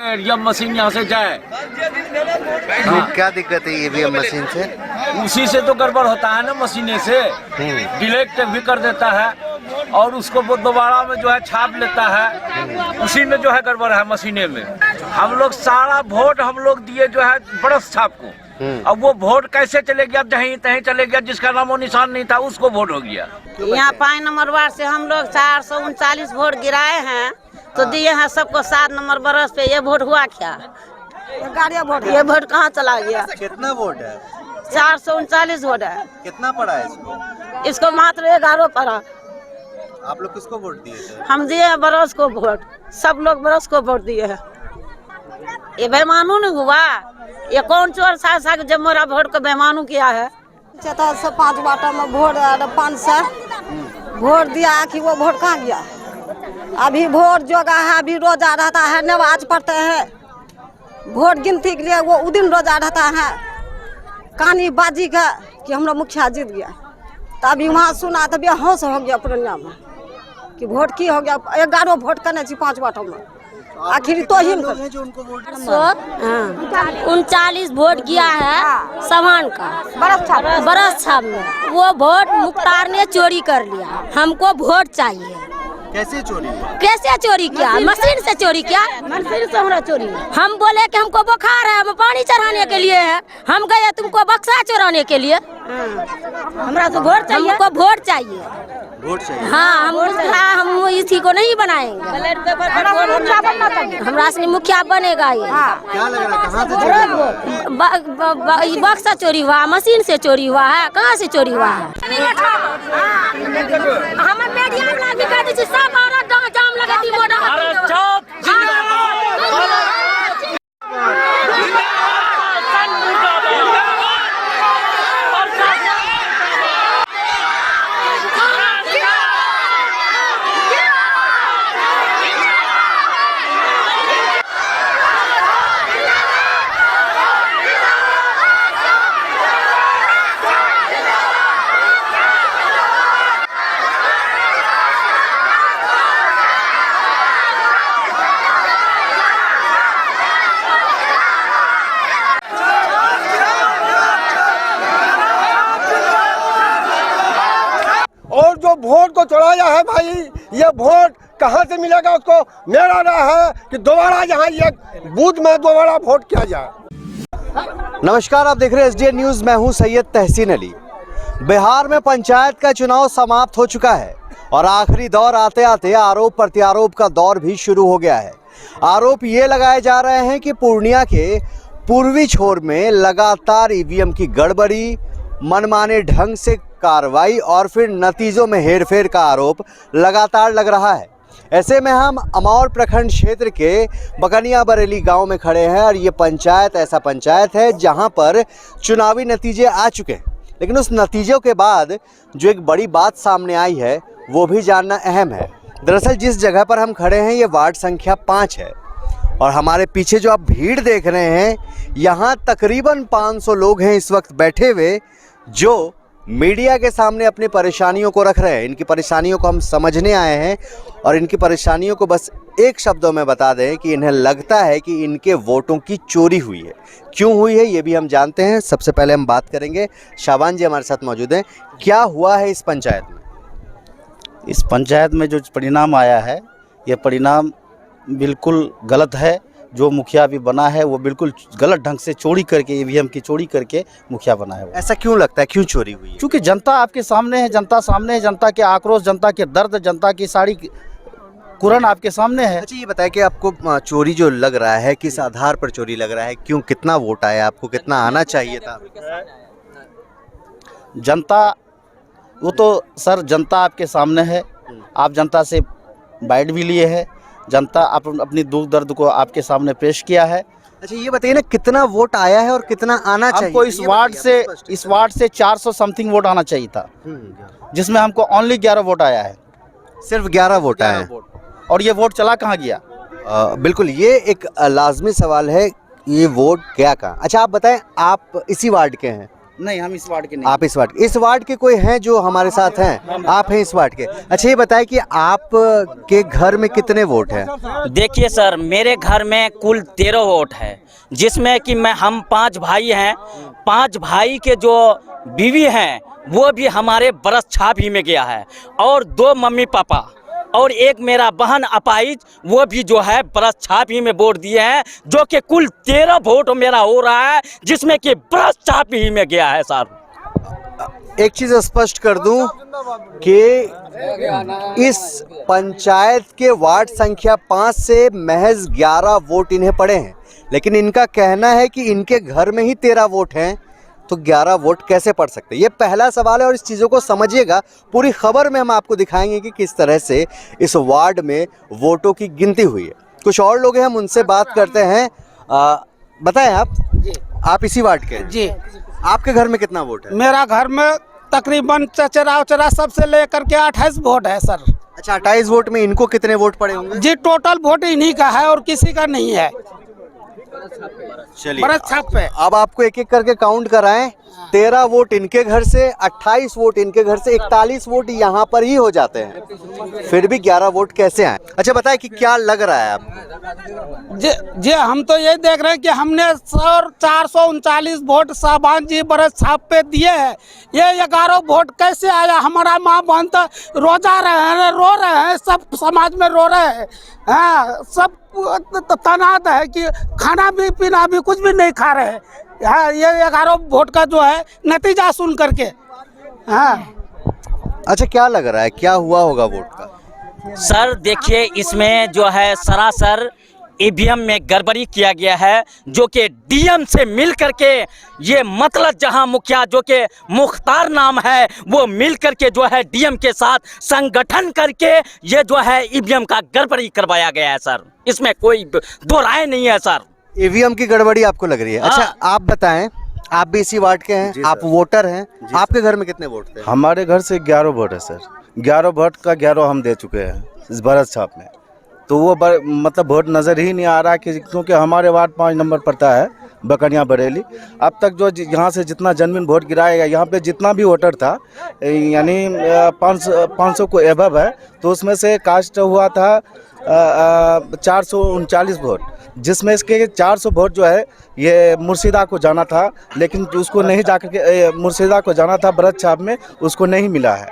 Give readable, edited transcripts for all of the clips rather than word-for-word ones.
EVM machine यहाँ से जाए। क्या दिक्कत है ईवीएम मशीन से? उसी से तो गड़बड़ होता है ना, मशीने से डिलीट भी कर देता है और उसको वो दोबारा में जो है छाप लेता है। उसी में जो है गड़बड़ है मशीने में। हम लोग सारा वोट हम लोग दिए जो है बरस छाप को। अब वो वोट कैसे चले गया, जहीं तहीं चले गया, जिसका नामो निशान नहीं था उसको वोट हो गया। यहाँ 5 नंबर वार्ड से हम लोग 439 वोट गिराए हैं, तो दिए हैं सबको 7 नंबर बरस पे। ये वोट हुआ क्या? ये वोट कहाँ चला गया? कितना वोट है? 439 वोट है। कितना पड़ा है इसको? इसको मात्र 11 पड़ा। आप लोग किसको वोट दिए थे? हम दिए हैं बरस को वोट, सब लोग बरस को वोट दिए हैं। ये बेमानू नहीं हुआ? ये कौन चोर साहब जब मेरा वोट को बेमानू किया है? 5 बाटा में वोट 500 वोट दिया कि वो वोट कहाँ गया? अभी वोट जोगा है, अभी रोजा रहता है, नमाज पढ़ते हैं, वोट गिनती के लिए वो दिन रोजा रहता है। कहानी बाजी का कि हमरा मुखिया जीत गया, तभी वहाँ सुना तभी होश हो गया पूर्णिया में कि वोट की हो गया। 11 वोट करने 5 बाटों में, आखिर तो ही जो उनको वोट 39 वोट किया है सामान का बरस छाप में। वो वोट मुख्तार ने चोरी कर लिया। हमको वोट चाहिए। कैसे चोरी? कैसे चोरी किया? मशीन से चोरी किया। मशीन से हमरा चोरी। हम बोले कि हमको बुखार है, हम पानी चढ़ाने के लिए है। हम गए तुमको बक्सा चुराने के लिए। हमरा तो वोट चाहिए। हमको वोट चाहिए। वोट चाहिए? हाँ, हम इसी को नहीं बनाएंगे। हमरा से मुखिया बनेगा ये। क्या लग रहा है कहाँ से चोरी हुआ? बक्सा चोरी हुआ, मशीन से चोरी हुआ है। कहाँ से चोरी हुआ है? हमें मीडिया वाला भी कह दीजिए, सब औरत जाम लगा दी मोड़ा। और जो वोट को चढ़ाया है भाई, ये वोट कहाँ से मिलेगा उसको? मेरा राय है कि दोबारा यहाँ ये बूथ में दोबारा वोट किया जाए। नमस्कार, आप देख रहे हैं एसडीएन न्यूज। मैं हूं सैयद तहसीन अली। बिहार में पंचायत का चुनाव समाप्त हो चुका है और आखिरी दौर आते आते आरोप प्रत्यारोप का दौर भी शुरू हो गया है। आरोप ये लगाए जा रहे हैं कि पूर्णिया के पूर्वी छोर में लगातार ईवीएम की गड़बड़ी, मनमाने ढंग से कार्रवाई और फिर नतीजों में हेरफेर का आरोप लगातार लग रहा है। ऐसे में हम अमौर प्रखंड क्षेत्र के बकनिया बरेली गांव में खड़े हैं और ये पंचायत ऐसा पंचायत है जहां पर चुनावी नतीजे आ चुके हैं। लेकिन उस नतीजों के बाद जो एक बड़ी बात सामने आई है वो भी जानना अहम है। दरअसल जिस जगह पर हम खड़े हैं ये वार्ड संख्या 5 है और हमारे पीछे जो आप भीड़ देख रहे हैं, यहाँ तकरीबन 500 लोग हैं इस वक्त बैठे हुए जो मीडिया के सामने अपनी परेशानियों को रख रहे हैं। इनकी परेशानियों को हम समझने आए हैं और इनकी परेशानियों को बस एक शब्दों में बता दें कि इन्हें लगता है कि इनके वोटों की चोरी हुई है। क्यों हुई है ये भी हम जानते हैं। सबसे पहले हम बात करेंगे, शाबान जी हमारे साथ मौजूद हैं। क्या हुआ है इस पंचायत में? इस पंचायत में जो परिणाम आया है, ये परिणाम बिल्कुल गलत है। जो मुखिया अभी बना है वो बिल्कुल गलत ढंग से चोरी करके, ईवीएम की चोरी करके मुखिया बना है। ऐसा क्यों लगता है, क्यों चोरी हुई है? क्योंकि जनता आपके सामने है, जनता सामने है, जनता के आक्रोश, जनता के दर्द, जनता की सारी कुरन आपके सामने है। अच्छा ये बताएं कि आपको चोरी जो लग रहा है किस आधार पर चोरी लग रहा है? क्यों, कितना वोट आया आपको, कितना आना चाहिए था? जनता, वो तो सर जनता आपके सामने है, आप जनता से बाइट भी लिए है, जनता अपनी दुख दर्द को आपके सामने पेश किया है। अच्छा ये बताइए ना, कितना वोट आया है और कितना आना चाहिए? हमको इस वार्ड से 400 समथिंग वोट आना चाहिए था, जिसमें हमको ओनली 11 वोट आया है। सिर्फ 11 वोट आया है। और ये वोट चला कहाँ गया? बिल्कुल, ये एक लाजमी सवाल है, ये वोट गया कहाँ? अच्छा आप बताएं, आप इसी वार्ड के हैं? नहीं, हम इस वार्ड के नहीं। आप इस वार्ड के कोई हैं जो हमारे साथ हैं? आप हैं इस वार्ड के। अच्छा ये बताएं कि आप के घर में कितने वोट हैं? देखिए सर, मेरे घर में कुल 13 वोट है, जिसमें कि हम 5 भाई हैं। 5 भाई के जो बीवी हैं वो भी हमारे बरस छाप ही में गया है, और 2 मम्मी पापा और एक मेरा बहन अपाइज, वो भी जो है बरस छाप ही में वोट दिए हैं, जो कि कुल 13 वोट मेरा हो रहा है, जिसमें कि बरस छाप ही में गया है सर। एक चीज स्पष्ट कर दूं कि इस पंचायत के वार्ड संख्या 5 से महज 11 वोट इन्हें पड़े हैं, लेकिन इनका कहना है कि इनके घर में ही 13 वोट हैं, तो 11 वोट कैसे पड़ सकते हैं? ये पहला सवाल है और इस चीज़ों को समझिएगा। पूरी खबर में हम आपको दिखाएंगे कि किस तरह से इस वार्ड में वोटों की गिनती हुई है। कुछ और लोग हैं, हम उनसे बात करते हैं। बताएं आप इसी वार्ड के हैं? जी। आपके घर में कितना वोट है? मेरा घर में तकरीबन चचरा उचरा सबसे लेकर के 28 वोट है सर। अच्छा, 28 वोट में इनको कितने वोट पड़े होंगे? जी, टोटल वोट इन्हीं का है और किसी का नहीं है। चलिए, बरस छाप पे। अब आपको एक एक करके काउंट कराएं। 13 वोट इनके घर से, 28 वोट इनके घर से, 41 वोट यहाँ पर ही हो जाते हैं, फिर भी 11 वोट कैसे आए? अच्छा बताएं कि क्या लग रहा है आपको? जी, हम तो ये देख रहे हैं कि हमने 439 वोट साहबान जी बरस छाप पे दिए हैं। ये 11 वोट कैसे आया? हमारा माँ बहन तो रोजा रहे हैं, रो रहे हैं, सब समाज में रो रहे हैं। हाँ, सब तनात है कि खाना भी पीना भी कुछ भी नहीं खा रहे हैं। हाँ, ये 11 वोट का जो है नतीजा सुन करके। हाँ। अच्छा, क्या लग रहा है, क्या हुआ होगा वोट का? सर देखिए, इसमें जो है सरासर ईवीएम में गड़बड़ी किया गया है, जो कि डीएम से मिल करके ये मतलब जहां मुखिया जो कि मुख्तार नाम है, वो मिल करके जो है डीएम के साथ संगठन करके ये जो है ईवीएम का गड़बड़ी करवाया गया है सर। इसमें कोई दो राय नहीं है सर। ईवीएम की गड़बड़ी आपको लग रही है? अच्छा, आप बताएं, आप भी इसी वार्ड के हैं, आप वोटर हैं, आपके घर में कितने वोट थे? हमारे घर से 11 वोट है सर। 11 वोट का 11 हम दे चुके हैं इस बरस छाप में। तो वो मतलब वोट नज़र ही नहीं आ रहा कि, क्योंकि हमारे वार्ड 5 नंबर पड़ता है, बकनिया बरेली। अब तक जो यहाँ से जितना जनविन वोट गिराएगा, यहाँ पे जितना भी वोटर था, यानी 500 को एबव है, तो उसमें से कास्ट हुआ था 439 वोट, जिसमें इसके 400 वोट जो है ये मुर्शिदा को जाना था, लेकिन उसको नहीं जाकर के मुर्शिदा को जाना था बरस छाप में, उसको नहीं मिला है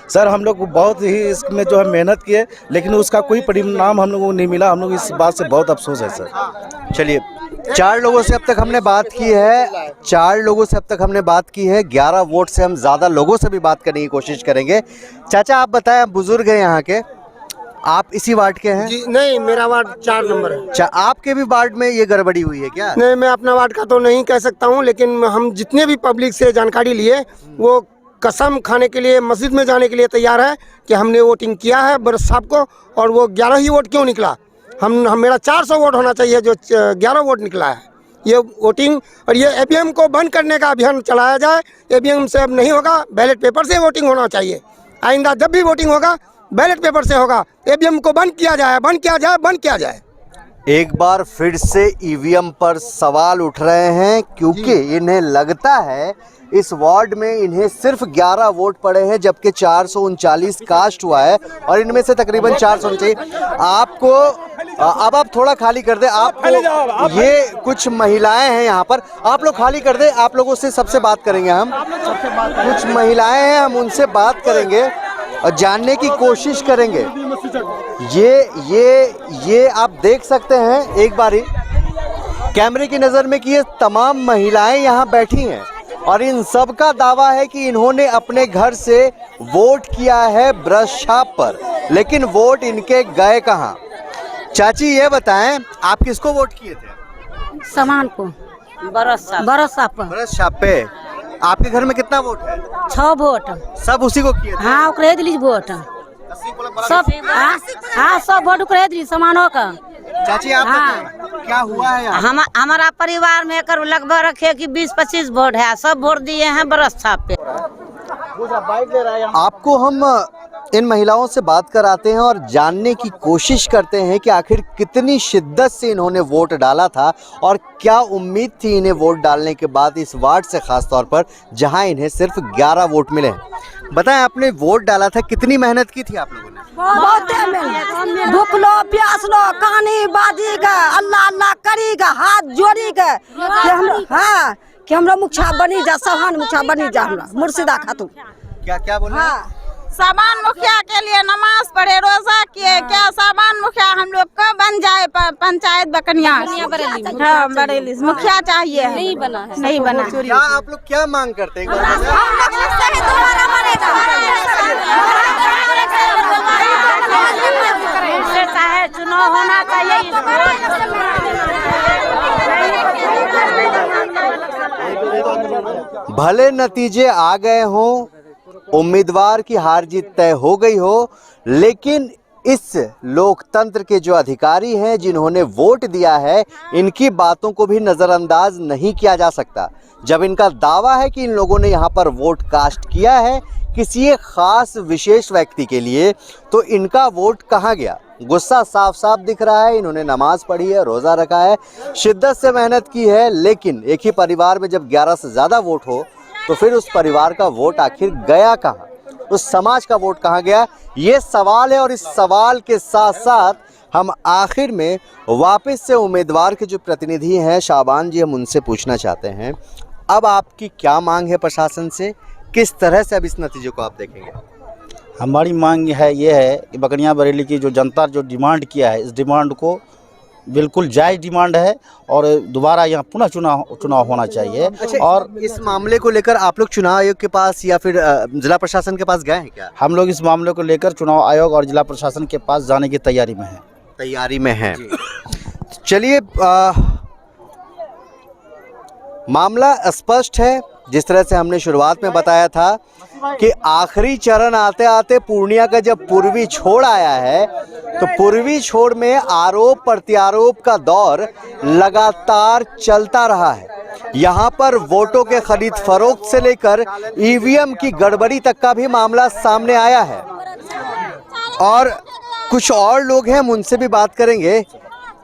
सर। हम लोग बहुत ही इसमें जो है मेहनत किए, लेकिन उसका कोई परिणाम हम लोगों को नहीं मिला। हम लोग इस बात से बहुत अफसोस है सर। चलिए, 4 लोगों से अब तक हमने बात की है, 4 लोगों से अब तक हमने बात की है। 11 वोट से हम ज़्यादा लोगों से भी बात करने की कोशिश करेंगे। चाचा आप बताएं, आप बुजुर्ग हैं यहाँ के, आप इसी वार्ड के हैं? जी नहीं, मेरा वार्ड 4 नंबर है। अच्छा, आपके भी वार्ड में ये गड़बड़ी हुई है क्या? नहीं, मैं अपना वार्ड का तो नहीं कह सकता हूँ, लेकिन हम जितने भी पब्लिक से जानकारी लिए, वो कसम खाने के लिए, मस्जिद में जाने के लिए तैयार है कि हमने वोटिंग किया है बरस साहब को, और वो 11 ही वोट क्यों निकला? मेरा 400 वोट होना चाहिए, जो 11 वोट निकला है। ये वोटिंग और ये ईवीएम को बंद करने का अभियान चलाया जाए। ईवीएम से अब नहीं होगा, बैलेट पेपर से वोटिंग होना चाहिए। आइंदा जब भी वोटिंग होगा बैलेट पेपर से होगा। ईवीएम को बंद किया जाए, बंद किया जाए, बंद किया जाए। एक बार फिर से ईवीएम पर सवाल उठ रहे हैं, क्योंकि इन्हें लगता है इस वार्ड में इन्हें सिर्फ 11 वोट पड़े हैं, जबकि 439 कास्ट हुआ है, और इनमें से तकरीबन 400 आपको अब आप थोड़ा खाली कर दे। आपको ये कुछ महिलाएं हैं यहाँ पर, आप लोग खाली कर दे, आप लोगों से सबसे बात करेंगे हम। कुछ महिलाएं हैं, हम उनसे बात करेंगे और जानने की कोशिश करेंगे। ये आप देख सकते हैं एक बारी कैमरे की नज़र में कि ये तमाम महिलाएं यहाँ बैठी हैं, और इन सब का दावा है कि इन्होंने अपने घर से वोट किया है बरस छाप पर, लेकिन वोट इनके गए कहाँ? चाची ये बताएं, आप किसको वोट किए थे? सामान को बरस बरस छाप पे। आपके घर में कितना वोट है? 6 वोट। सब उसी को किए थे? हाँ, ओकरे दिली वोट सब। हाँ, सब वोट ओकरे दिली सामानों का। चाची आप बताएं, क्या हुआ है यहाँ? हमारा परिवार में लगभग रखे कि 20-25 वोट है, सब वोट दिए हैं बरस छाप पे। आपको हम इन महिलाओं से बात कराते हैं और जानने की कोशिश करते हैं कि आखिर कितनी शिद्दत से इन्होंने वोट डाला था और क्या उम्मीद थी इन्हें वोट डालने के बाद इस वार्ड से, खास तौर पर जहां इन्हें सिर्फ 11 वोट मिले हैं। बताएं, आपने वोट डाला था, कितनी मेहनत की थी आप लोगों ने? बहुत भूख लो प्यास लो कहानी बाजी का अल्लाह अल्लाह करी का हाथ जोड़ी का हाँ कि हमरा मुखिया बनी जा, सहान मुखिया बनी जा, हमरा मुर्शिदा खातून। क्या बोल रहे हैं? साबान मुखिया के लिए नमाज पढ़े, रोजा किए, क्या साबान मुखिया हम लोग को बन जाए पंचायत बकनिया बरेली मुखिया चाहिए, नहीं बना है, नहीं बना। क्या आप लोग क्या मांग करते हैं? चाहे चुनाव होना चाहिए, भले नतीजे आ गए हों, उम्मीदवार की हार जीत तय हो गई हो, लेकिन इस लोकतंत्र के जो अधिकारी हैं जिन्होंने वोट दिया है, इनकी बातों को भी नज़रअंदाज नहीं किया जा सकता। जब इनका दावा है कि इन लोगों ने यहाँ पर वोट कास्ट किया है किसी एक खास विशेष व्यक्ति के लिए, तो इनका वोट कहाँ गया? गुस्सा साफ साफ दिख रहा है। इन्होंने नमाज पढ़ी है, रोज़ा रखा है, शिद्दत से मेहनत की है, लेकिन एक ही परिवार में जब 11 से ज़्यादा वोट हो तो फिर उस परिवार का वोट आखिर गया कहाँ? उस समाज का वोट कहाँ गया? ये सवाल है। और इस सवाल के साथ साथ हम आखिर में वापस से उम्मीदवार के जो प्रतिनिधि हैं शाबान जी, हम उनसे पूछना चाहते हैं, अब आपकी क्या मांग है प्रशासन से? किस तरह से अब इस नतीजे को आप देखेंगे? हमारी मांग ये है कि बकनिया बरेली की जो जनता जो डिमांड किया है, इस डिमांड को बिल्कुल जायज़ डिमांड है और दोबारा यहाँ पुनः चुनाव होना चाहिए। अच्छा, और इस मामले को लेकर आप लोग चुनाव आयोग के पास या फिर जिला प्रशासन के पास गए हैं क्या? हम लोग इस मामले को लेकर चुनाव आयोग और जिला प्रशासन के पास जाने की तैयारी में हैं। तैयारी में हैं। चलिए, मामला स्पष्ट है। जिस तरह से हमने शुरुआत में बताया था कि आखिरी चरण आते आते पूर्णिया का जब पूर्वी छोड़ आया है, तो पूर्वी छोड़ में आरोप प्रत्यारोप का दौर लगातार चलता रहा है। यहाँ पर वोटों के खरीद फरोख्त से लेकर ईवीएम की गड़बड़ी तक का भी मामला सामने आया है। और कुछ और लोग हैं, हम उनसे भी बात करेंगे।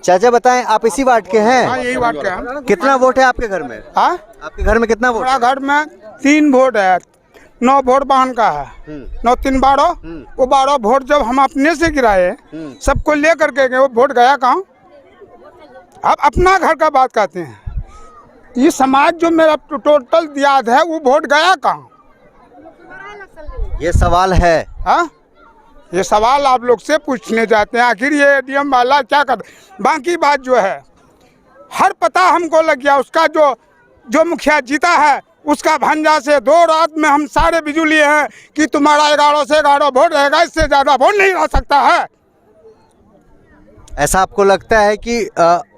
चाचा बताएं, आप इसी वार्ड के हैं? हाँ, यही वार्ड के हैं। कितना वोट है आपके घर में? हाँ, आपके घर में कितना वोट? मेरा घर में 3 वोट है, 9 वोट बहन का है, 9 3 12। वो 12 वोट जब हम अपने से गिराए, सबको ले करके गए, वो वोट गया कहाँ? अब अपना घर का बात करते हैं। ये समाज जो मेरा टोटल दिया है, वो वोट गया कहाँ? ये सवाल है। हाँ, ये सवाल आप लोग से पूछने जाते हैं, आखिर ये एडीएम वाला क्या कर। बाकी बात जो है, हर पता हमको लग गया, उसका जो मुखिया जीता है उसका भंजा से 2 रात में हम सारे बिजुली हैं कि तुम्हारा 11 से 11 वोट रहेगा, इससे ज़्यादा वोट नहीं रह सकता है। ऐसा आपको लगता है कि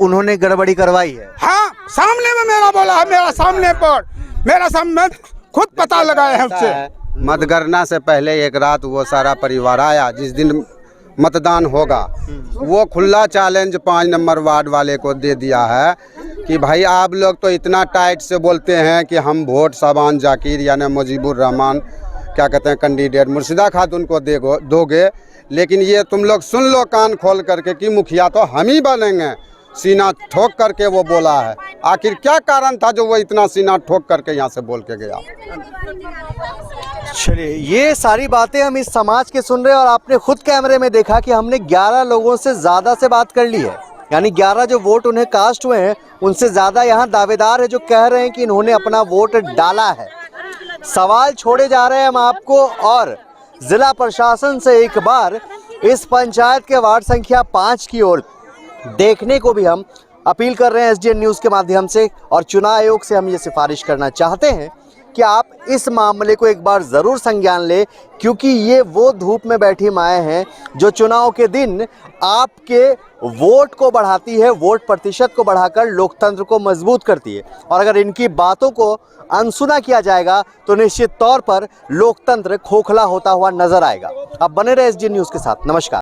उन्होंने गड़बड़ी करवाई है? हाँ, सामने में मेरा बोला है, मेरा सामने खुद पता लगाए हैं उससे। मतगणना से पहले एक रात वो सारा परिवार आया, जिस दिन मतदान होगा, वो खुला चैलेंज 5 नंबर वार्ड वाले को दे दिया है कि भाई आप लोग तो इतना टाइट से बोलते हैं कि हम वोट शाबान जाकिर यानी मुजीबुर रहमान क्या कहते हैं कैंडिडेट मुर्शिदा खातून को दोगे, लेकिन ये तुम लोग सुन लो कान खोल करके कि मुखिया तो हम ही बनेंगे। सीना ठोक करके वो बोला है। आखिर क्या कारण था जो वो इतना सीना ठोक करके यहाँ से बोल के गया? चलिए, ये सारी बातें हम इस समाज के सुन रहे हैं और आपने खुद कैमरे में देखा कि हमने 11 लोगों से ज़्यादा से बात कर ली है। यानी 11 जो वोट उन्हें कास्ट हुए हैं, उनसे ज़्यादा यहाँ दावेदार है जो कह रहे हैं कि इन्होंने अपना वोट डाला है। सवाल छोड़े जा रहे हैं हम आपको, और ज़िला प्रशासन से एक बार इस पंचायत के वार्ड संख्या 5 की ओर देखने को भी हम अपील कर रहे हैं एसडीएन न्यूज़ के माध्यम से। और चुनाव आयोग से हम ये सिफारिश करना चाहते हैं कि आप इस मामले को एक बार ज़रूर संज्ञान लें, क्योंकि ये वो धूप में बैठी माएँ हैं जो चुनाव के दिन आपके वोट को बढ़ाती है, वोट प्रतिशत को बढ़ाकर लोकतंत्र को मजबूत करती है। और अगर इनकी बातों को अनसुना किया जाएगा तो निश्चित तौर पर लोकतंत्र खोखला होता हुआ नजर आएगा। अब बने रहे एसडीएन न्यूज़ के साथ। नमस्कार।